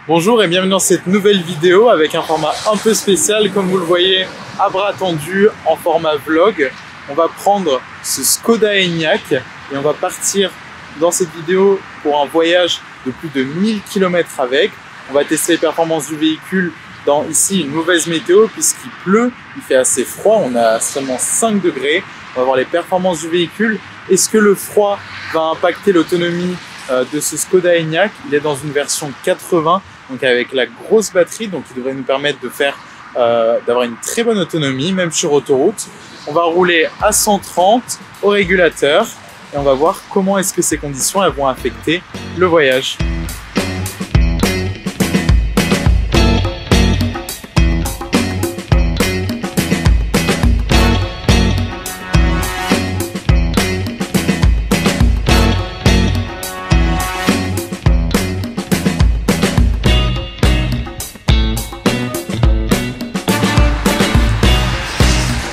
Bonjour et bienvenue dans cette nouvelle vidéo avec un format un peu spécial. Comme vous le voyez, à bras tendus en format vlog. On va prendre ce Škoda Enyaq et on va partir dans cette vidéo pour un voyage de plus de 1000 km avec. On va tester les performances du véhicule dans ici une mauvaise météo puisqu'il pleut, il fait assez froid, on a seulement 5 degrés. On va voir les performances du véhicule. Est-ce que le froid va impacter l'autonomie de ce Škoda Enyaq? Il est dans une version 80, donc avec la grosse batterie, donc il devrait nous permettre de faire d'avoir une très bonne autonomie, même sur autoroute. On va rouler à 130 au régulateur et on va voir comment est-ce que ces conditions elles vont affecter le voyage.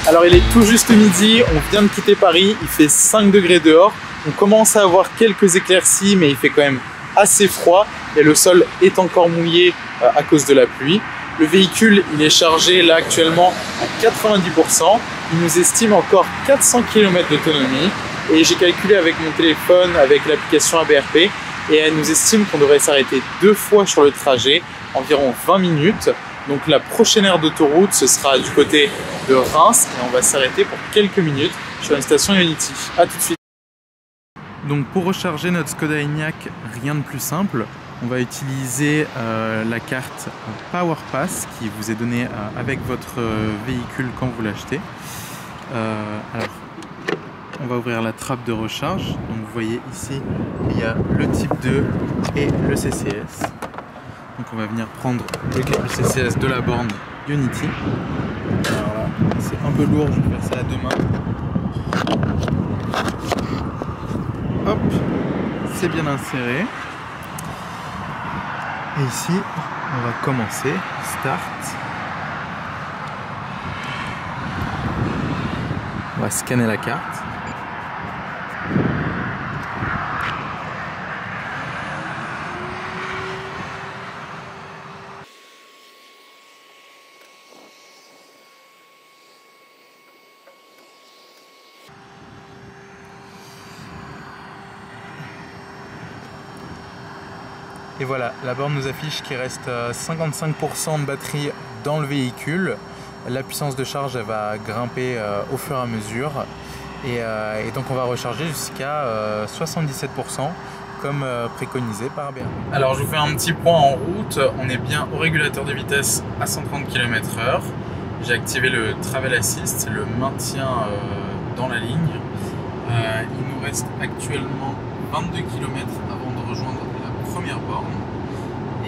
Alors il est tout juste midi, on vient de quitter Paris, il fait 5 degrés dehors. On commence à avoir quelques éclaircies mais il fait quand même assez froid et le sol est encore mouillé à cause de la pluie. Le véhicule il est chargé là actuellement à 90%, il nous estime encore 400 km d'autonomie et j'ai calculé avec mon téléphone, avec l'application ABRP et elle nous estime qu'on devrait s'arrêter 2 fois sur le trajet, environ 20 minutes. Donc la prochaine aire d'autoroute, ce sera du côté de Reims et on va s'arrêter pour quelques minutes sur une station Ionity. A tout de suite. Donc pour recharger notre Škoda Enyaq, rien de plus simple. On va utiliser la carte PowerPass qui vous est donnée avec votre véhicule quand vous l'achetez. Alors, on va ouvrir la trappe de recharge. Donc vous voyez ici, il y a le type 2 et le CCS. Donc on va venir prendre le câble CCS de la borne Ionity. Alors là, c'est un peu lourd, je vais faire ça à deux mains. Hop, c'est bien inséré. Et ici, on va commencer. Start. On va scanner la carte. Et voilà, la borne nous affiche qu'il reste 55% de batterie dans le véhicule. La puissance de charge elle va grimper au fur et à mesure. Et donc on va recharger jusqu'à 77% comme préconisé par ABRP. Alors je vous fais un petit point en route. On est bien au régulateur de vitesse à 130 km/h. J'ai activé le Travel Assist, le maintien dans la ligne. Il nous reste actuellement 22 km avant de rejoindre la première borne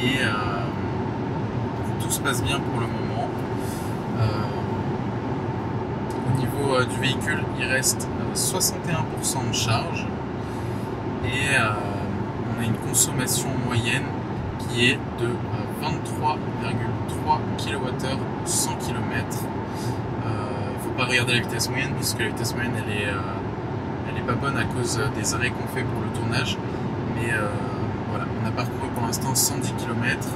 et tout se passe bien pour le moment. Au niveau du véhicule, il reste 61% de charge et on a une consommation moyenne qui est de 23,3 kWh 100 km. Il ne faut pas regarder la vitesse moyenne puisque la vitesse moyenne elle est pas bonne à cause des arrêts qu'on fait pour le tournage, mais voilà, on a parcouru pour l'instant 110 km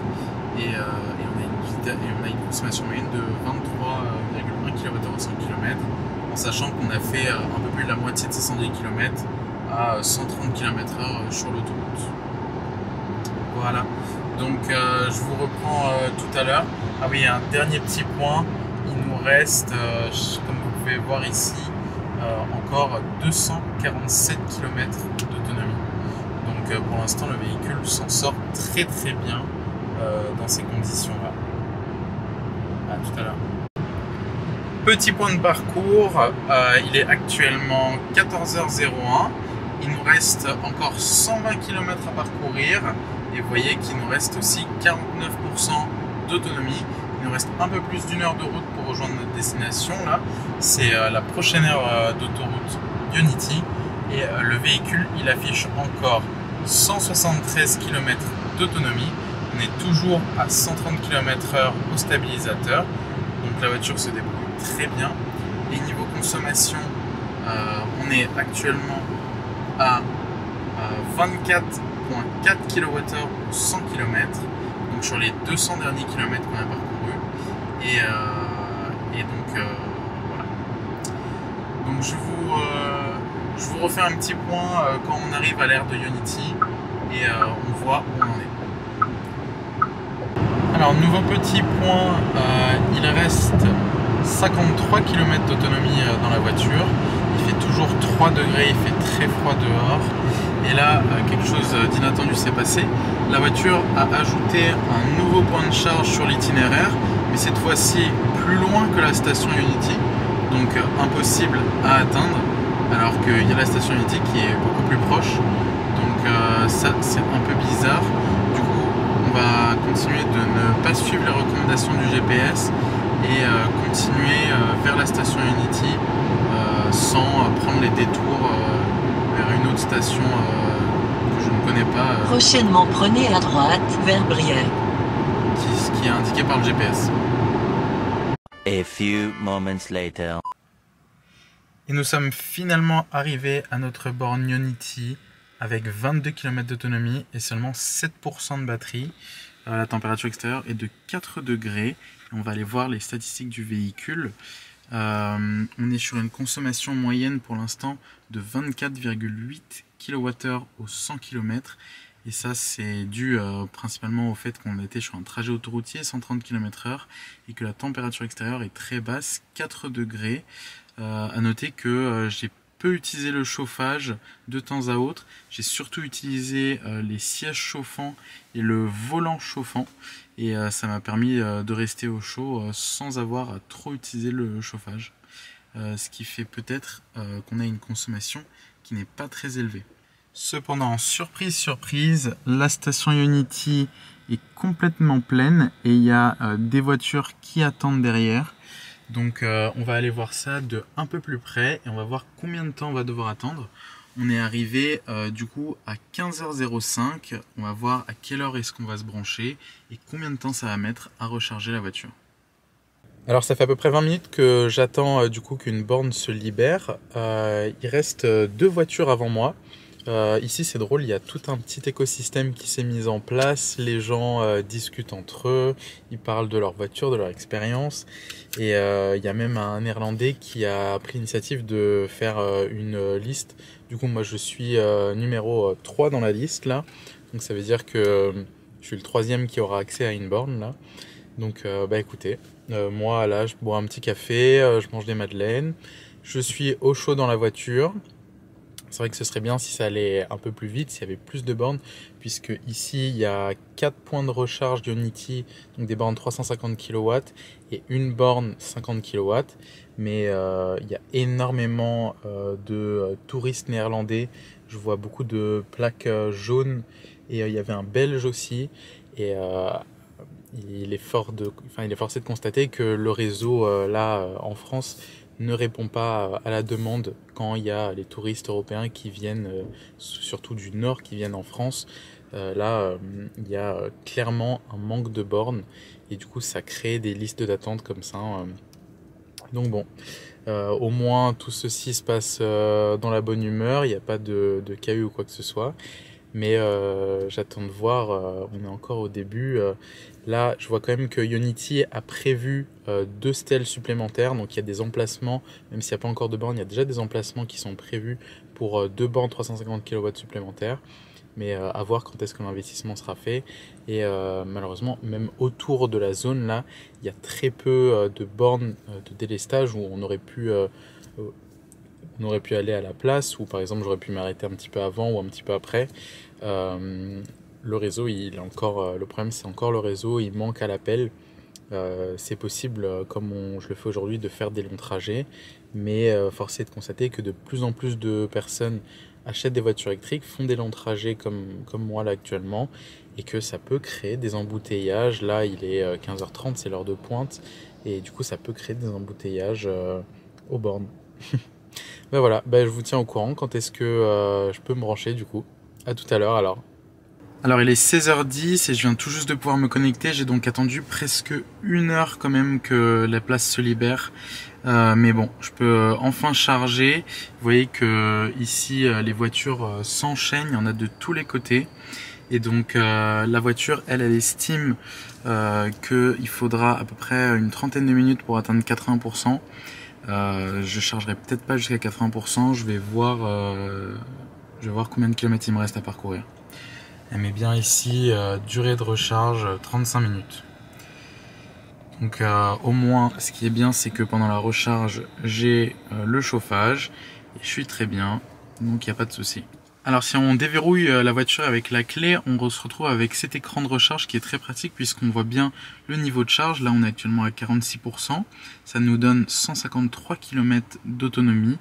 et on a une consommation moyenne de 23,1 kWh 100 km, en sachant qu'on a fait un peu plus de la moitié de ces 110 km à 130 km/h sur l'autoroute. Voilà, donc je vous reprends tout à l'heure. Ah oui, un dernier petit point, il nous reste, comme vous pouvez voir ici, encore 247 km d'autonomie. Donc pour l'instant le véhicule s'en sort très bien dans ces conditions là. À tout à l'heure. Petit point de parcours, il est actuellement 14h01. Il nous reste encore 120 km à parcourir et vous voyez qu'il nous reste aussi 49% d'autonomie. Il nous reste un peu plus d'une heure de route pour rejoindre notre destination. Là, c'est la prochaine heure d'autoroute Ionity et le véhicule il affiche encore 173 km d'autonomie. On est toujours à 130 km/h au stabilisateur. Donc la voiture se débrouille très bien. Et niveau consommation, on est actuellement à 24,4 kWh 100 km. Donc je sur les 200 derniers kilomètres qu'on a parcourus. Et donc voilà. Donc je vous refais un petit point quand on arrive à l'ère de Unity et on voit où on en est. Alors nouveau petit point, il reste 53 km d'autonomie dans la voiture. Il fait toujours 3 degrés, il fait très froid dehors. Et là, quelque chose d'inattendu s'est passé. La voiture a ajouté un nouveau point de charge sur l'itinéraire, mais cette fois-ci plus loin que la station Unity, donc impossible à atteindre, alors qu'il y a la station Unity qui est beaucoup plus proche. Donc ça, c'est un peu bizarre. Du coup, on va continuer de ne pas suivre les recommandations du GPS et continuer vers la station Unity sans prendre les détours vers une autre station que je ne connais pas. Prochainement, prenez à droite vers Brielle. Qui est indiqué par le GPS. A few moments later. Et nous sommes finalement arrivés à notre borne Unity avec 22 km d'autonomie et seulement 7% de batterie. La température extérieure est de 4 degrés. On va aller voir les statistiques du véhicule. On est sur une consommation moyenne pour l'instant de 24,8 kWh au 100 km. Et ça, c'est dû principalement au fait qu'on était sur un trajet autoroutier 130 km/h et que la température extérieure est très basse, 4 degrés. À noter que j'ai peu utilisé le chauffage de temps à autre. J'ai surtout utilisé les sièges chauffants et le volant chauffant. Et ça m'a permis de rester au chaud sans avoir à trop utiliser le chauffage. Ce qui fait peut-être qu'on a une consommation qui n'est pas très élevée. Cependant, surprise, surprise, la station Unity est complètement pleine et il y a des voitures qui attendent derrière. Donc on va aller voir ça de un peu plus près et on va voir combien de temps on va devoir attendre. On est arrivé du coup à 15h05, on va voir à quelle heure est-ce qu'on va se brancher et combien de temps ça va mettre à recharger la voiture. Alors ça fait à peu près 20 minutes que j'attends du coup qu'une borne se libère. Il reste 2 voitures avant moi. Ici c'est drôle, il y a tout un petit écosystème qui s'est mis en place, les gens discutent entre eux, ils parlent de leur voiture, de leur expérience et il y a même un Néerlandais qui a pris l'initiative de faire une liste. Du coup moi je suis numéro 3 dans la liste là, donc ça veut dire que je suis le 3e qui aura accès à une borne là. Donc bah écoutez, moi là je bois un petit café, je mange des madeleines, je suis au chaud dans la voiture. C'est vrai que ce serait bien si ça allait un peu plus vite, s'il y avait plus de bornes, puisque ici il y a 4 points de recharge d'Unity, donc des bornes 350 kW et une borne 50 kW. Mais il y a énormément de touristes néerlandais. Je vois beaucoup de plaques jaunes et il y avait un Belge aussi. Et il est forcé de constater que le réseau là en France ne répond pas à la demande quand il y a les touristes européens qui viennent, surtout du nord, qui viennent en France. Là, il y a clairement un manque de bornes et du coup, ça crée des listes d'attente comme ça. Donc bon, au moins tout ceci se passe dans la bonne humeur, il n'y a pas de cahuts ou quoi que ce soit. Mais j'attends de voir, on est encore au début. Là, je vois quand même que Unity a prévu 2 stèles supplémentaires. Donc il y a des emplacements, même s'il n'y a pas encore de bornes, il y a déjà des emplacements qui sont prévus pour 2 bornes 350 kW supplémentaires. Mais à voir quand est-ce que l'investissement sera fait. Et malheureusement, même autour de la zone là, il y a très peu de bornes de délestage où on aurait pu aller à la place, ou par exemple j'aurais pu m'arrêter un petit peu avant ou un petit peu après. Le réseau, il est encore, le problème c'est encore le réseau, il manque à l'appel. C'est possible, comme je le fais aujourd'hui, de faire des longs trajets, mais force est de constater que de plus en plus de personnes achètent des voitures électriques, font des longs trajets comme moi là actuellement, et que ça peut créer des embouteillages. Là il est 15h30, c'est l'heure de pointe, et du coup ça peut créer des embouteillages aux bornes. Ben voilà, je vous tiens au courant quand est-ce que je peux me brancher du coup. À tout à l'heure alors. Alors il est 16h10 et je viens tout juste de pouvoir me connecter. J'ai donc attendu presque 1 heure quand même que la place se libère. Mais bon, je peux enfin charger. Vous voyez que ici les voitures s'enchaînent, il y en a de tous les côtés. Et donc la voiture, elle estime qu'il faudra à peu près une trentaine de minutes pour atteindre 80%. Je chargerai peut-être pas jusqu'à 80%, je vais voir combien de kilomètres il me reste à parcourir. Elle met bien ici durée de recharge 35 minutes. Donc au moins, ce qui est bien, c'est que pendant la recharge, j'ai le chauffage et je suis très bien, donc il n'y a pas de souci. Alors si on déverrouille la voiture avec la clé, on se retrouve avec cet écran de recharge qui est très pratique puisqu'on voit bien le niveau de charge. Là on est actuellement à 46%, ça nous donne 153 km d'autonomie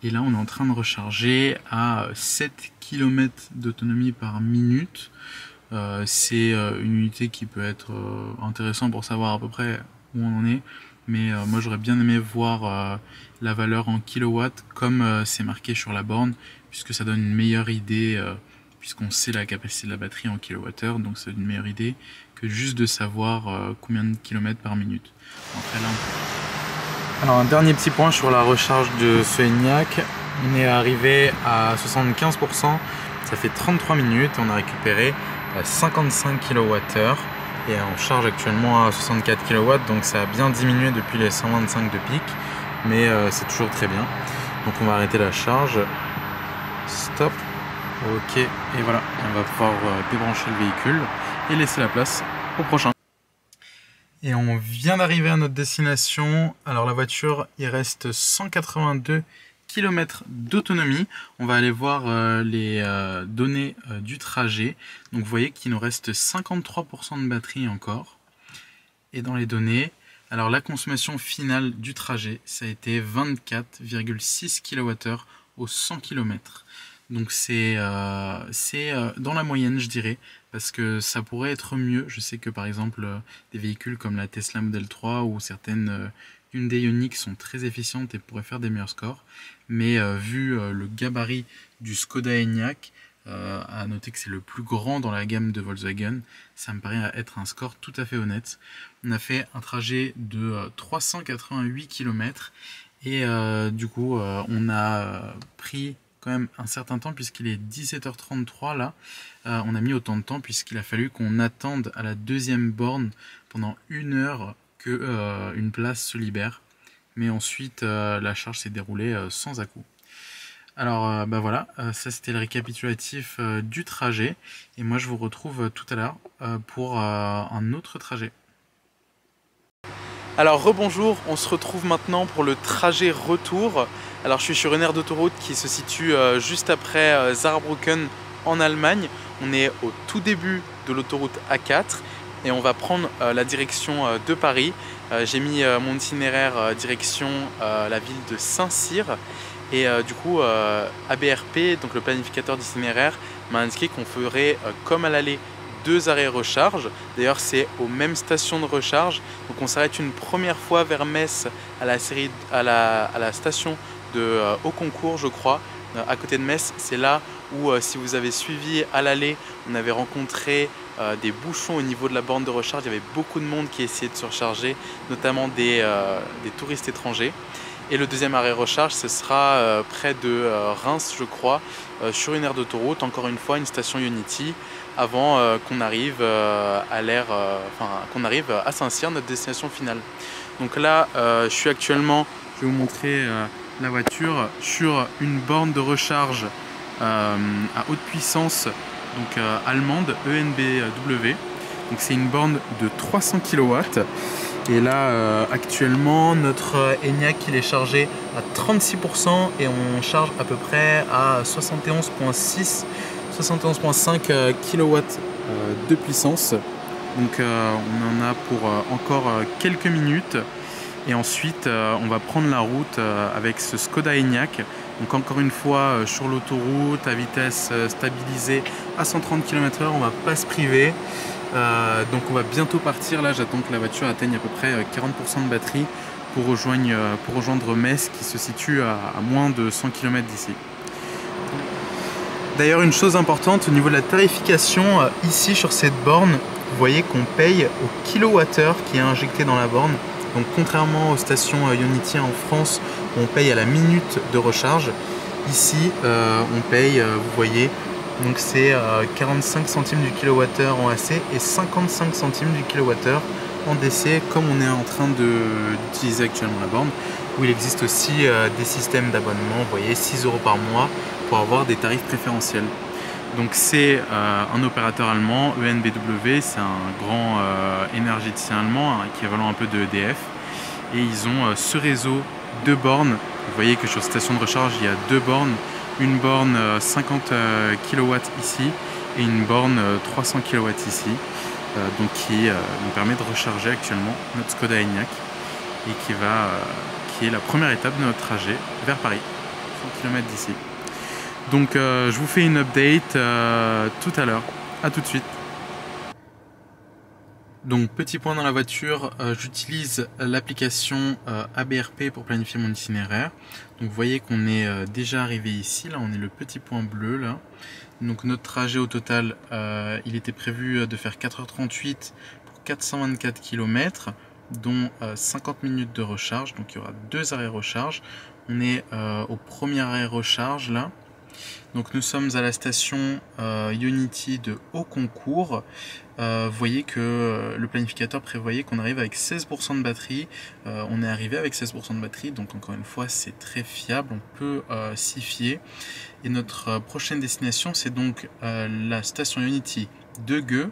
et là on est en train de recharger à 7 km d'autonomie par minute. C'est une unité qui peut être intéressante pour savoir à peu près où on en est, mais moi j'aurais bien aimé voir la valeur en kilowatts comme c'est marqué sur la borne, puisque ça donne une meilleure idée, puisqu'on sait la capacité de la batterie en kilowattheure, donc c'est une meilleure idée que juste de savoir combien de kilomètres par minute. Après, là, alors un dernier petit point sur la recharge de ce Enyaq, on est arrivé à 75%, ça fait 33 minutes, on a récupéré 55 kWh et on charge actuellement à 64 kW, donc ça a bien diminué depuis les 125 de pic, mais c'est toujours très bien. Donc on va arrêter la charge. Stop. Ok, et voilà, on va pouvoir débrancher le véhicule et laisser la place au prochain. Et on vient d'arriver à notre destination. Alors la voiture, il reste 182 km d'autonomie. On va aller voir les données du trajet. Donc vous voyez qu'il nous reste 53% de batterie encore. Et dans les données, alors la consommation finale du trajet, ça a été 24,6 kWh au 100 km. Donc c'est dans la moyenne, je dirais, parce que ça pourrait être mieux. Je sais que par exemple des véhicules comme la Tesla Model 3 ou certaines Hyundai Ioniq sont très efficientes et pourraient faire des meilleurs scores, mais vu le gabarit du Skoda Enyaq, à noter que c'est le plus grand dans la gamme de Volkswagen, ça me paraît être un score tout à fait honnête. On a fait un trajet de 388 km et du coup on a pris quand même un certain temps puisqu'il est 17h33 là. On a mis autant de temps puisqu'il a fallu qu'on attende à la deuxième borne pendant 1 heure que une place se libère. Mais ensuite la charge s'est déroulée sans à-coup. Alors bah voilà, ça c'était le récapitulatif du trajet. Et moi je vous retrouve tout à l'heure pour un autre trajet. Alors rebonjour, on se retrouve maintenant pour le trajet retour. Alors je suis sur une aire d'autoroute qui se situe juste après Saarbrücken en Allemagne. On est au tout début de l'autoroute A4 et on va prendre la direction de Paris. J'ai mis mon itinéraire direction la ville de Saint-Cyr et du coup ABRP, donc le planificateur d'itinéraire, m'a indiqué qu'on ferait comme à l'aller 2 arrêts recharge. D'ailleurs c'est aux mêmes stations de recharge, donc on s'arrête une première fois vers Metz à la station de Haut-Concours je crois, à côté de Metz. C'est là où si vous avez suivi à l'aller, on avait rencontré des bouchons au niveau de la borne de recharge. Il y avait beaucoup de monde qui essayait de se recharger, notamment des touristes étrangers. Et le deuxième arrêt recharge, ce sera près de Reims je crois, sur une aire d'autoroute, encore une fois une station Ionity, avant qu'on arrive qu'on arrive à Saint-Cyr, notre destination finale. Donc là, je suis actuellement, je vais vous montrer la voiture sur une borne de recharge à haute puissance, donc allemande, ENBW. Donc c'est une borne de 300 kW. Et là, actuellement, notre Enyaq il est chargé à 36% et on charge à peu près à 71,6 71,5 kW de puissance. Donc on en a pour encore quelques minutes. Et ensuite, on va prendre la route avec ce Skoda Enyaq. Donc encore une fois, sur l'autoroute, à vitesse stabilisée à 130 km/h, on ne va pas se priver. Donc on va bientôt partir. Là, j'attends que la voiture atteigne à peu près 40% de batterie pour rejoindre Metz, qui se situe à moins de 100 km d'ici. D'ailleurs, une chose importante au niveau de la tarification, ici sur cette borne, vous voyez qu'on paye au kilowattheure qui est injecté dans la borne. Donc contrairement aux stations Ionity en France, où on paye à la minute de recharge, ici on paye, vous voyez, Donc c'est 45 centimes du kilowattheure en AC et 55 centimes du kilowattheure en DC, comme on est en train d'utiliser actuellement la borne, où il existe aussi des systèmes d'abonnement, vous voyez, 6 € par mois pour avoir des tarifs préférentiels. Donc c'est un opérateur allemand, EnBW, c'est un grand énergéticien allemand, équivalent un peu de EDF, et ils ont ce réseau de bornes. Vous voyez que sur station de recharge, il y a 2 bornes, une borne 50 kW ici et une borne 300 kW ici, donc qui nous permet de recharger actuellement notre Skoda Enyaq et qui est la première étape de notre trajet vers Paris, 100 km d'ici. Donc je vous fais une update tout à l'heure, à tout de suite. Donc petit point dans la voiture, j'utilise l'application ABRP pour planifier mon itinéraire. Donc vous voyez qu'on est déjà arrivé ici, là on est le petit point bleu là. Donc notre trajet au total, il était prévu de faire 4h38 pour 424 km, dont 50 minutes de recharge, donc il y aura 2 arrêts recharge. On est au premier arrêt recharge là. Donc nous sommes à la station Ionity de Haut-Concours. Vous voyez que le planificateur prévoyait qu'on arrive avec 16% de batterie. On est arrivé avec 16% de batterie, donc encore une fois c'est très fiable, on peut s'y fier. Et notre prochaine destination, c'est donc la station Ionity de Gueux,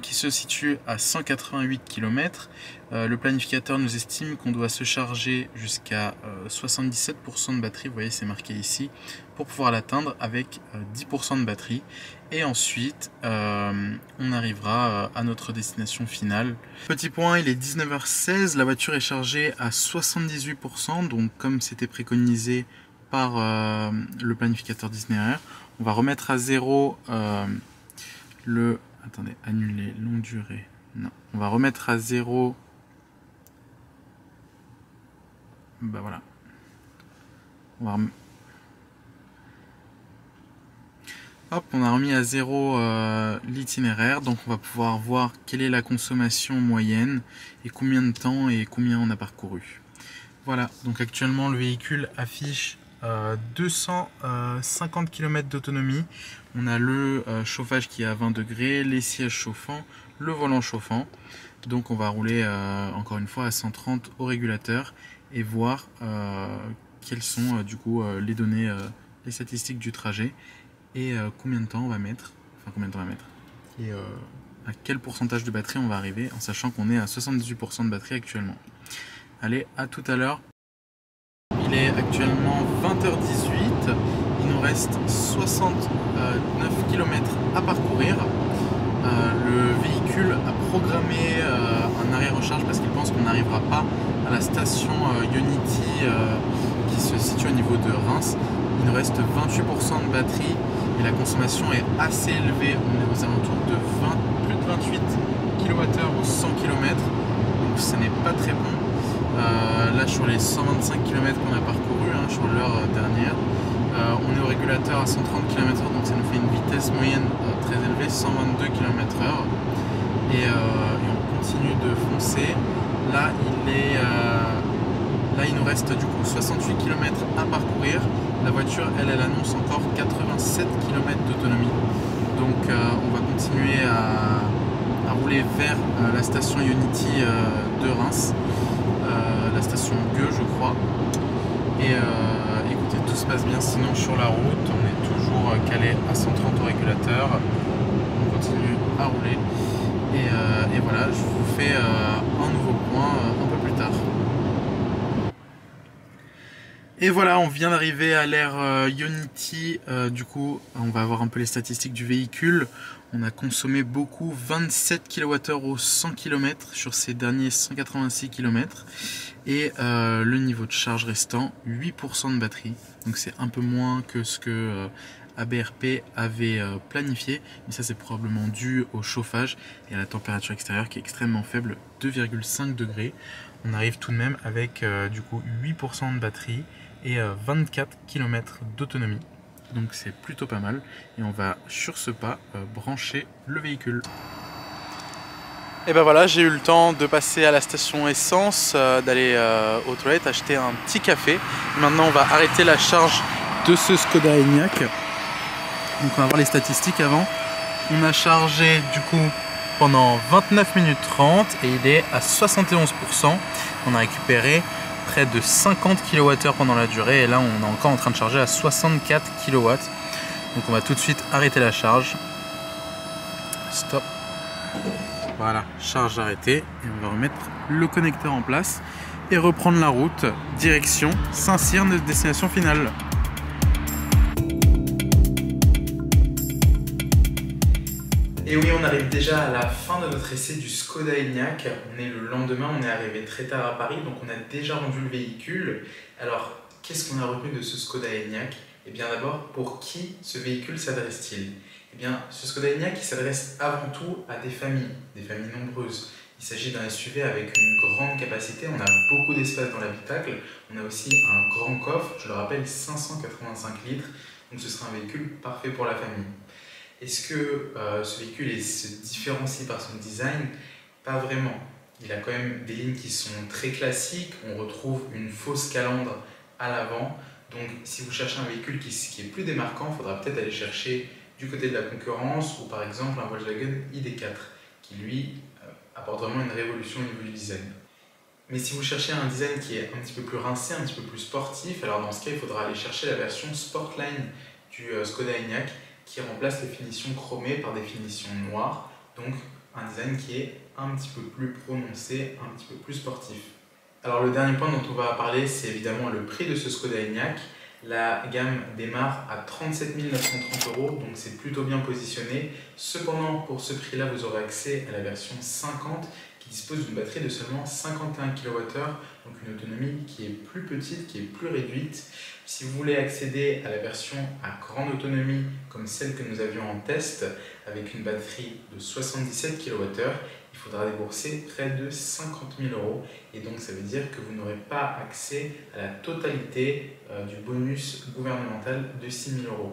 qui se situe à 188 km. Le planificateur nous estime qu'on doit se charger jusqu'à 77% de batterie, vous voyez c'est marqué ici, pour pouvoir l'atteindre avec 10% de batterie. Et ensuite, on arrivera à notre destination finale. Petit point, il est 19h16, la voiture est chargée à 78%, donc comme c'était préconisé par le planificateur d'itinéraire. On va remettre à zéro Attendez, annuler, longue durée. Non, on va remettre à zéro. Bah voilà. Hop, on a remis à zéro l'itinéraire, donc on va pouvoir voir quelle est la consommation moyenne et combien de temps et combien on a parcouru. Voilà, donc actuellement le véhicule affiche 250 km d'autonomie. On a le chauffage qui est à 20 degrés, les sièges chauffants, le volant chauffant. Donc on va rouler encore une fois à 130 au régulateur et voir quelles sont du coup les données, les statistiques du trajet et combien de temps on va mettre, et à quel pourcentage de batterie on va arriver, en sachant qu'on est à 78% de batterie actuellement. Allez, à tout à l'heure. Il est actuellement 20h18, il nous reste 69 km à parcourir. Le véhicule a programmé un arrêt recharge parce qu'il pense qu'on n'arrivera pas à la station Ionity qui se situe au niveau de Reims. Il nous reste 28% de batterie et la consommation est assez élevée. On est aux alentours de plus de 28 kWh au 100 km, donc ce n'est pas très bon. Là sur les 125 km qu'on a parcouru, sur l'heure dernière, on est au régulateur à 130 km/h, donc ça nous fait une vitesse moyenne très élevée, 122 km/h, et on continue de foncer. Là il nous reste du coup 68 km à parcourir. La voiture elle annonce encore 87 km d'autonomie, donc on va continuer à rouler vers la station Ionity de Reims, la station Gueux je crois, et écoutez, tout se passe bien sinon sur la route, on est toujours calé à 130 au régulateur, on continue à rouler, et voilà, je vous fais un nouveau point un peu plus tard. Et voilà, on vient d'arriver à l'ère Ionity, du coup on va avoir un peu les statistiques du véhicule. On a consommé beaucoup, 27 kWh au 100 km sur ces derniers 186 km. Et le niveau de charge restant, 8% de batterie. Donc c'est un peu moins que ce que ABRP avait planifié. Mais ça c'est probablement dû au chauffage et à la température extérieure qui est extrêmement faible, 2,5 degrés. On arrive tout de même avec du coup 8% de batterie et 24 km d'autonomie. Donc c'est plutôt pas mal et on va sur ce pas brancher le véhicule. Et ben voilà, j'ai eu le temps de passer à la station essence, d'aller aux toilettes acheter un petit café. Maintenant on va arrêter la charge de ce Skoda Enyaq Donc on va voir les statistiques avant. On a chargé du coup pendant 29 minutes 30 et il est à 71%. On a récupéré près de 50 kWh pendant la durée et là on est encore en train de charger à 64 kW. Donc on va tout de suite arrêter la charge. Stop. Voilà, charge arrêtée et on va remettre le connecteur en place et reprendre la route direction Saint-Cyr, notre destination finale. Et oui, on arrive déjà à la fin de notre essai du Skoda Enyaq. On est le lendemain, on est arrivé très tard à Paris, donc on a déjà rendu le véhicule. Alors, qu'est-ce qu'on a retenu de ce Skoda Enyaq? Eh bien d'abord, pour qui ce véhicule s'adresse-t-il? Eh bien, ce Skoda Enyaq il s'adresse avant tout à des familles nombreuses. Il s'agit d'un SUV avec une grande capacité, on a beaucoup d'espace dans l'habitacle, on a aussi un grand coffre, je le rappelle, 585 litres, donc ce sera un véhicule parfait pour la famille. Est-ce que ce véhicule se différencie par son design? Pas vraiment. Il a quand même des lignes qui sont très classiques. On retrouve une fausse calandre à l'avant. Donc si vous cherchez un véhicule qui est plus démarquant, il faudra peut-être aller chercher du côté de la concurrence ou par exemple un Volkswagen ID.4 qui lui apporte vraiment une révolution au niveau du design. Mais si vous cherchez un design qui est un petit peu plus rincé, un petit peu plus sportif, alors dans ce cas il faudra aller chercher la version Sportline du Skoda Enyaq qui remplace les finitions chromées par des finitions noires, donc un design qui est un petit peu plus prononcé, un petit peu plus sportif. Alors le dernier point dont on va parler, c'est évidemment le prix de ce Skoda Enyaq. La gamme démarre à 37 930 €, donc c'est plutôt bien positionné. Cependant, pour ce prix-là, vous aurez accès à la version 50 qui dispose d'une batterie de seulement 51 kWh, donc une autonomie qui est plus petite, qui est plus réduite. Si vous voulez accéder à la version à grande autonomie, comme celle que nous avions en test, avec une batterie de 77 kWh, il faudra débourser près de 50 000 €. Et donc ça veut dire que vous n'aurez pas accès à la totalité du bonus gouvernemental de 6 000 €.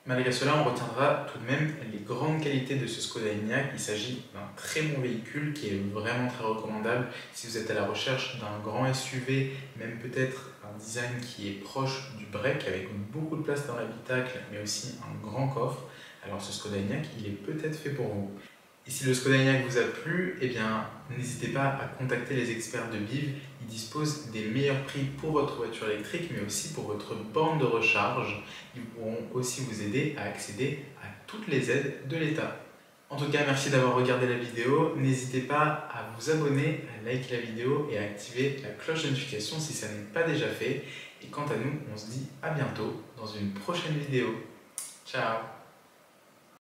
Malgré cela, on retiendra tout de même les grandes qualités de ce Skoda Enyaq. Il s'agit d'un très bon véhicule qui est vraiment très recommandable si vous êtes à la recherche d'un grand SUV, même peut-être un design qui est proche du break avec beaucoup de place dans l'habitacle, mais aussi un grand coffre. Alors ce Skoda Enyaq, il est peut-être fait pour vous. Et si le Skoda Enyaq vous a plu, eh bien n'hésitez pas à contacter les experts de BIV. Ils disposent des meilleurs prix pour votre voiture électrique, mais aussi pour votre borne de recharge. Ils pourront aussi vous aider à accéder à toutes les aides de l'État. En tout cas, merci d'avoir regardé la vidéo. N'hésitez pas à vous abonner, à liker la vidéo et à activer la cloche de notification si ça n'est pas déjà fait. Et quant à nous, on se dit à bientôt dans une prochaine vidéo. Ciao!